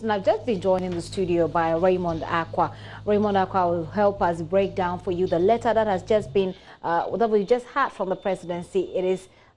And I've just been joined in the studio by Raymond Akwa. Raymond Akwa will help us break down for you the letter that has just been, that we just had from the presidency.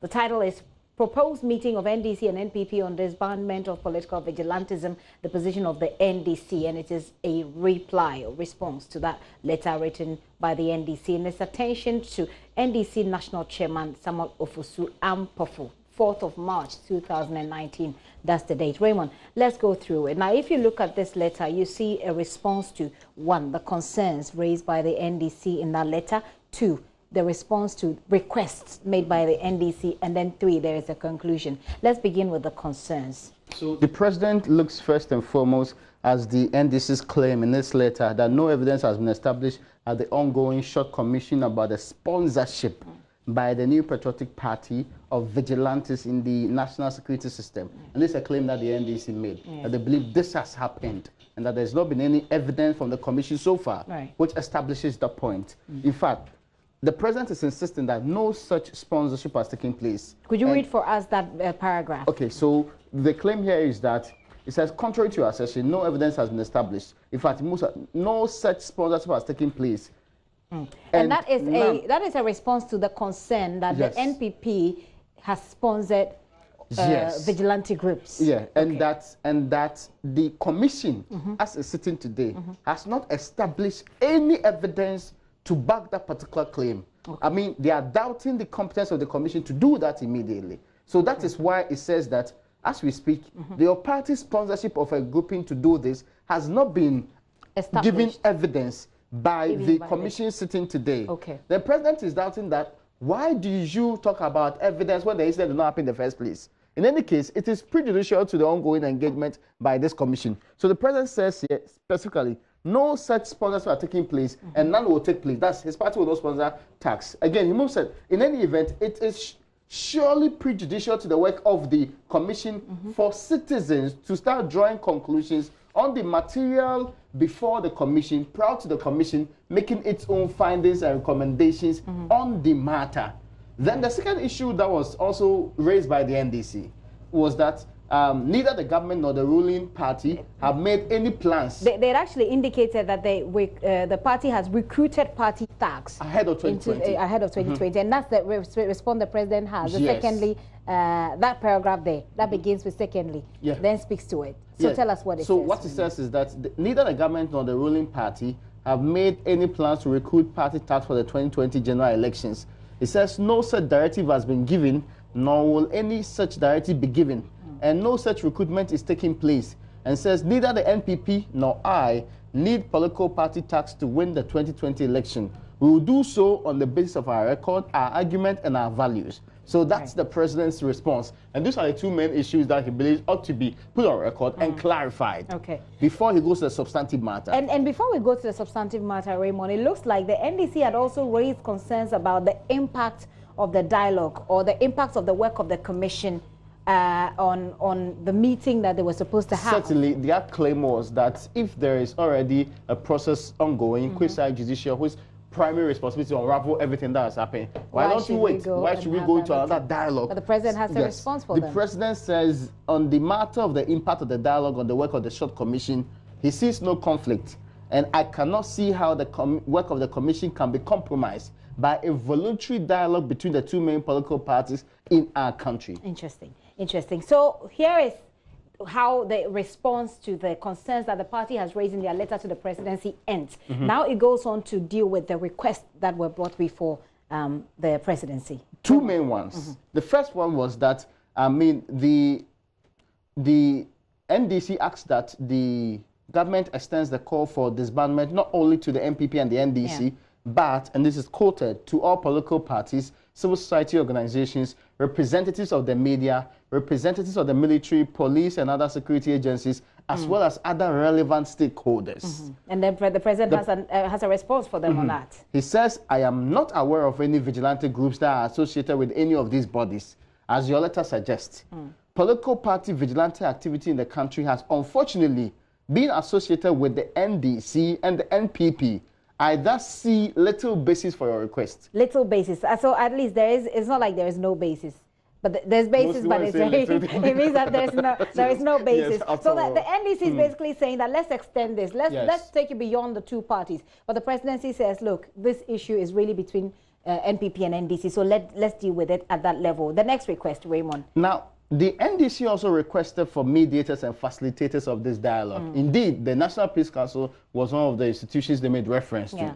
The title is Proposed Meeting of NDC and NPP on Disbandment of Political Vigilantism, the position of the NDC. And it is a reply or response to that letter written by the NDC. And its attention to NDC National Chairman Samuel Ofosu-Ampofo. 4th of March 2019. That's the date. Raymond, let's go through it. Now, if you look at this letter, you see a response to 1, the concerns raised by the NDC in that letter, 2, the response to requests made by the NDC, and then 3, there is a conclusion. Let's begin with the concerns. So the president looks first and foremost as the NDC's claim in this letter that no evidence has been established at the ongoing short commission about the sponsorship by the New Patriotic Party of vigilantes in the national security system. And this is a claim that the NDC made, that they believe this has happened and that there's not been any evidence from the commission so far, which establishes the point. In fact, the president is insisting that no such sponsorship has taken place. Could you read for us that paragraph? Okay, so the claim here is that it says, contrary to your assertion, no evidence has been established. In fact, no such sponsorship has taken place. And that is a response to the concern that the NPP has sponsored vigilante groups. Yeah, and that the commission, as it's sitting today, has not established any evidence to back that particular claim. I mean, they are doubting the competence of the commission to do that immediately. So that is why it says that, as we speak, the party sponsorship of a grouping to do this has not been given evidence by the commission sitting today. The president is doubting that. Why do you talk about evidence when the incident did not happen in the first place? In any case, it is prejudicial to the ongoing engagement by this commission. So the president says here specifically, no such sponsors are taking place and none will take place. That's his party will not sponsor tax. Again, he moves said, in any event, it is surely prejudicial to the work of the commission for citizens to start drawing conclusions on the material before the commission, prior to the commission making its own findings and recommendations on the matter. Then the second issue that was also raised by the NDC was that neither the government nor the ruling party have made any plans. They had actually indicated that the party has recruited party thugs ahead of 2020. Ahead of 2020, and that's the response the president has. Secondly, that paragraph there, that begins with secondly, then speaks to it. So tell us what it says. So what it says is that neither the government nor the ruling party have made any plans to recruit party thugs for the 2020 general elections. It says no such directive has been given, nor will any such directive be given. And no such recruitment is taking place, and says neither the NPP nor I need political party tax to win the 2020 election. We will do so on the basis of our record, our argument, and our values. So that's the president's response. And these are the two main issues that he believes ought to be put on record and clarified before he goes to the substantive matter. And before we go to the substantive matter, Raymond, it looks like the NDC had also raised concerns about the impact of the dialogue or the impact of the work of the commission on the meeting that they were supposed to have. Certainly, their claim was that if there is already a process ongoing, quasi-judicial, whose primary responsibility to unravel everything that has happened, why don't you wait? Why should we go into another dialogue? But the president has a response for them. The president says on the matter of the impact of the dialogue on the work of the short commission, he sees no conflict. And I cannot see how the work of the commission can be compromised by a voluntary dialogue between the two main political parties in our country. Interesting. So here is how the response to the concerns that the party has raised in their letter to the presidency ends. Now it goes on to deal with the requests that were brought before the presidency. Two main ones. The first one was that, the NDC asked that the government extends the call for disbandment not only to the NPP and the NDC, but, and this is quoted, to all political parties, civil society organizations, representatives of the media, representatives of the military, police, and other security agencies, as well as other relevant stakeholders. And then the president has a response for them on that. He says, I am not aware of any vigilante groups that are associated with any of these bodies, as your letter suggests. Political party vigilante activity in the country has unfortunately been associated with the NDC and the NPP. I thus see little basis for your request. Little basis. So at least there is, it's not like there is no basis. But there's basis, but it's it means that there is no basis. Yes, so that the NDC is basically saying that let's extend this, let's take it beyond the two parties. But the presidency says, look, this issue is really between NPP and NDC, so let's deal with it at that level. The next request, Raymond. Now, the NDC also requested for mediators and facilitators of this dialogue. Indeed, the National Peace Council was one of the institutions they made reference to.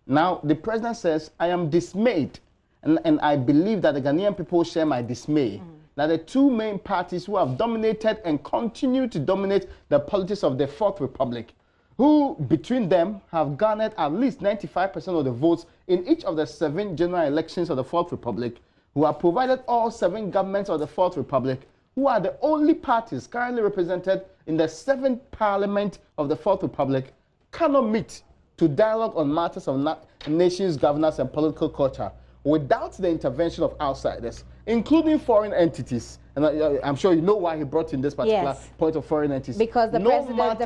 Now, the president says, I am dismayed, and I believe that the Ghanaian people share my dismay, that the two main parties who have dominated and continue to dominate the politics of the Fourth Republic, who between them have garnered at least 95% of the votes in each of the 7 general elections of the Fourth Republic, who have provided all 7 governments of the Fourth Republic, who are the only parties currently represented in the 7th Parliament of the Fourth Republic, cannot meet to dialogue on matters of nations, governance, and political culture without the intervention of outsiders, including foreign entities. And I'm sure you know why he brought in this particular point of foreign entities. Because the president,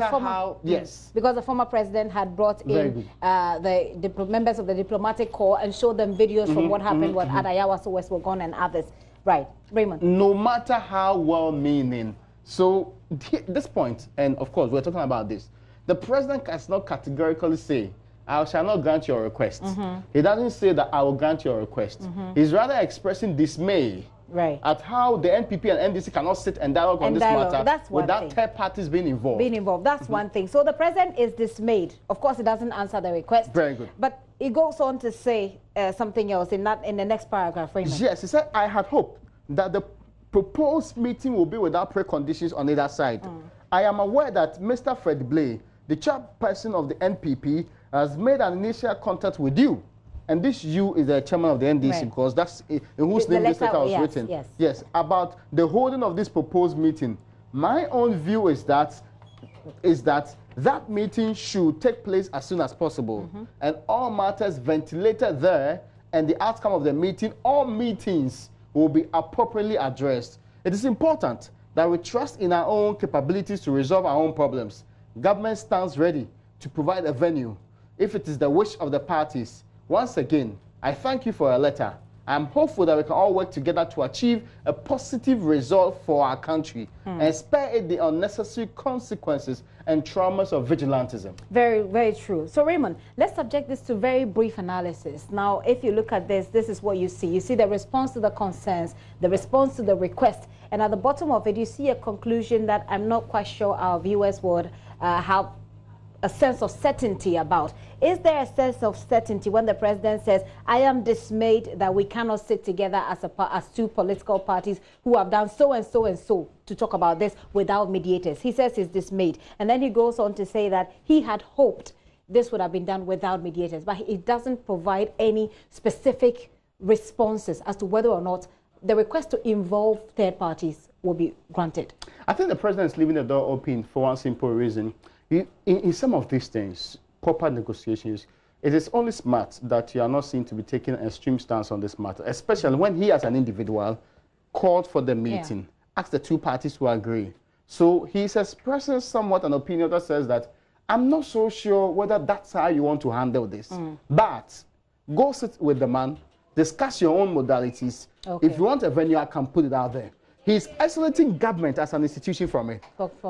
because the former president had brought in the members of the diplomatic corps and showed them videos from what happened when Adayawa Westwogon and others. Right, Raymond. No matter how well-meaning. So this point, and of course we're talking about this, the president does not categorically say, I shall not grant your request. He doesn't say that I will grant your request. He's rather expressing dismay at how the NPP and NDC cannot sit and dialogue on this matter without third parties being involved. That's one thing. So the president is dismayed. Of course, he doesn't answer the request. Very good. But he goes on to say something else in the next paragraph. Raymond. Yes, he said, I had hoped that the proposed meeting will be without preconditions on either side. I am aware that Mr. Fred Blay, the chairperson of the NPP, has made an initial contact with you. And this you is the chairman of the NDC, because that's in whose name this letter was written. Yes, about the holding of this proposed meeting. My own view is that that meeting should take place as soon as possible. And all matters ventilated there, and the outcome of the meeting, all meetings will be appropriately addressed. It is important that we trust in our own capabilities to resolve our own problems. Government stands ready to provide a venue if it is the wish of the parties. Once again, I thank you for your letter. I'm hopeful that we can all work together to achieve a positive result for our country and spare it the unnecessary consequences and traumas of vigilantism. Very, very true. So, Raymond, let's subject this to very brief analysis. Now, if you look at this, this is what you see. You see the response to the concerns, the response to the request, and at the bottom of it, you see a conclusion that I'm not quite sure our viewers would have a sense of certainty about. Is there a sense of certainty when the president says, I am dismayed that we cannot sit together as two political parties who have done so and so and so to talk about this without mediators? He says he's dismayed. And then he goes on to say that he had hoped this would have been done without mediators, but it doesn't provide any specific responses as to whether or not the request to involve third parties will be granted. I think the president is leaving the door open for one simple reason. In some of these things, proper negotiations, it is only smart that you are not seen to be taking an extreme stance on this matter, especially when he as an individual called for the meeting, asked the two parties to agree. So he's expressing somewhat an opinion that says that, I'm not so sure whether that's how you want to handle this, but go sit with the man, discuss your own modalities. If you want a venue, I can put it out there. He's isolating government as an institution from it.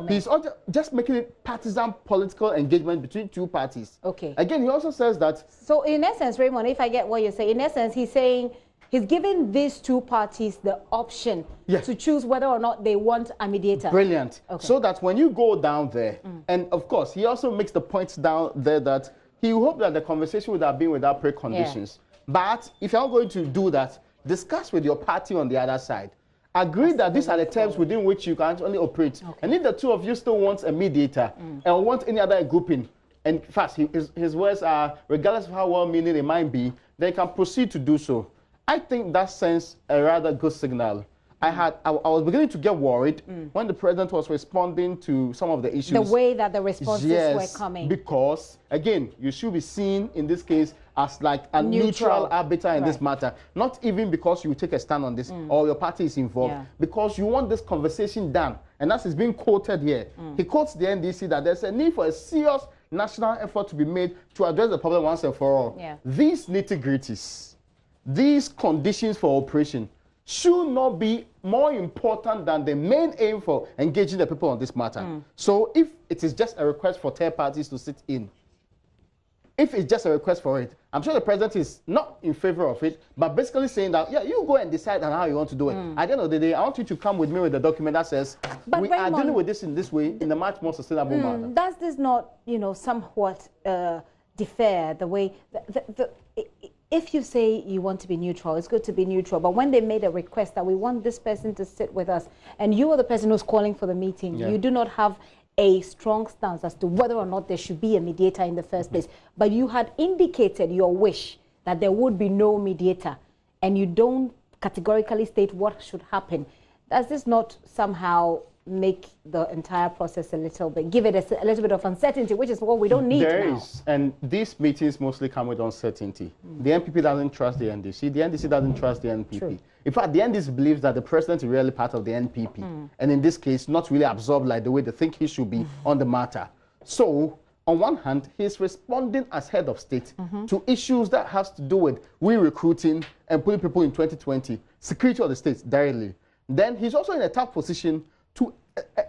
He's just making it partisan political engagement between two parties. Again, he also says that... So in essence, Raymond, if I get what you're saying, in essence, he's saying he's giving these two parties the option to choose whether or not they want a mediator. Brilliant. So that when you go down there, and of course, he also makes the points down there that he hoped that the conversation would have been without preconditions. But if you're not going to do that, discuss with your party on the other side. Agree that these are the terms within which you can only operate. And if the two of you still want a mediator and want any other grouping, and first, his words are, regardless of how well-meaning it might be, they can proceed to do so. I think that sends a rather good signal. I was beginning to get worried when the president was responding to some of the issues. The way that the responses were coming. Because, again, you should be seen in this case as like a neutral arbiter in this matter. Not even because you take a stand on this or your party is involved, because you want this conversation done. And as is being quoted here, he quotes the NDC that there's a need for a serious national effort to be made to address the problem once and for all. These nitty-gritties, these conditions for operation, should not be more important than the main aim for engaging the people on this matter. So if it is just a request for third parties to sit in, if it's just a request for it, I'm sure the president is not in favor of it, but basically saying that, yeah, you go and decide on how you want to do it. At the end of the day, I want you to come with me with a document that says, we are dealing with this in this way, in a much more sustainable manner. Does this not, somewhat defer the way, if you say you want to be neutral, it's good to be neutral, but when they made a request that we want this person to sit with us, and you are the person who's calling for the meeting, you do not have a strong stance as to whether or not there should be a mediator in the first place, but you had indicated your wish that there would be no mediator, and you don't categorically state what should happen. Does this not somehow make the entire process a little bit, give it a little bit of uncertainty, which is what we don't need now? There is, and these meetings mostly come with uncertainty. The NPP doesn't trust the NDC doesn't trust the NPP. True. In fact, the NDC believes that the president is really part of the NPP, and in this case, not really absorbed like the way they think he should be on the matter. So, on one hand, he's responding as head of state to issues that has to do with re-recruiting and putting people in 2020, security of the state directly. Then he's also in a tough position to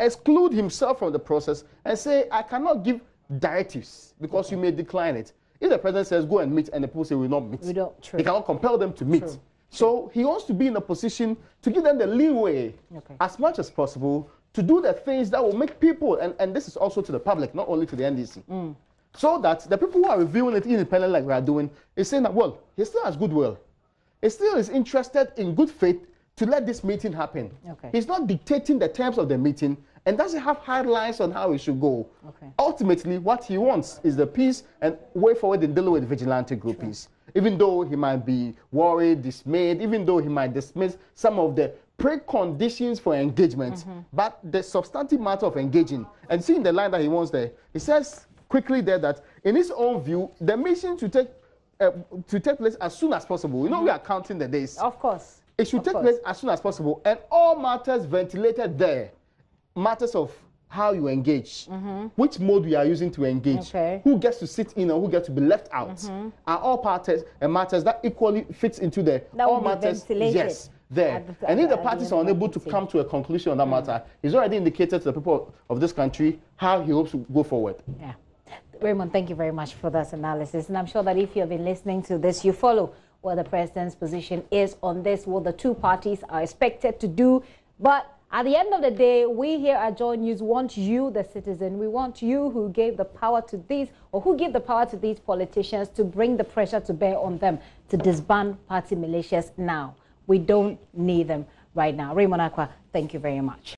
exclude himself from the process and say, I cannot give directives because you may decline it. If the president says, go and meet, and the people say, we will not meet, he cannot compel them to meet. So he wants to be in a position to give them the leeway as much as possible to do the things that will make people, and this is also to the public, not only to the NDC, so that the people who are reviewing it independently like we are doing is saying that, well, he still has goodwill. He still is interested in good faith to let this meeting happen. He's not dictating the terms of the meeting and doesn't have hard lines on how it should go. Ultimately, what he wants is the peace and way forward in dealing with vigilante groupies. Even though he might be worried, dismayed, even though he might dismiss some of the preconditions for engagement, but the substantive matter of engaging, and seeing the line that he wants there, he says quickly there that in his own view, the mission to take place as soon as possible. You know, we are counting the days. Of course. It should take place as soon as possible, and all matters ventilated there, matters of how you engage, which mode we are using to engage, who gets to sit in or who gets to be left out, are all parties and matters that equally fits into the all matters. Yes, there. And if the parties are unable to come to a conclusion on that matter, he's already indicated to the people of this country how he hopes to go forward. Yeah. Raymond, thank you very much for this analysis, and I'm sure that if you have been listening to this, you follow what the president's position is on this, what the two parties are expected to do. But at the end of the day, we here at Joy News want you, the citizen, we want you who gave the power to these, or who give the power to these politicians, to bring the pressure to bear on them to disband party militias now. We don't need them right now. Raymond Akwa, thank you very much.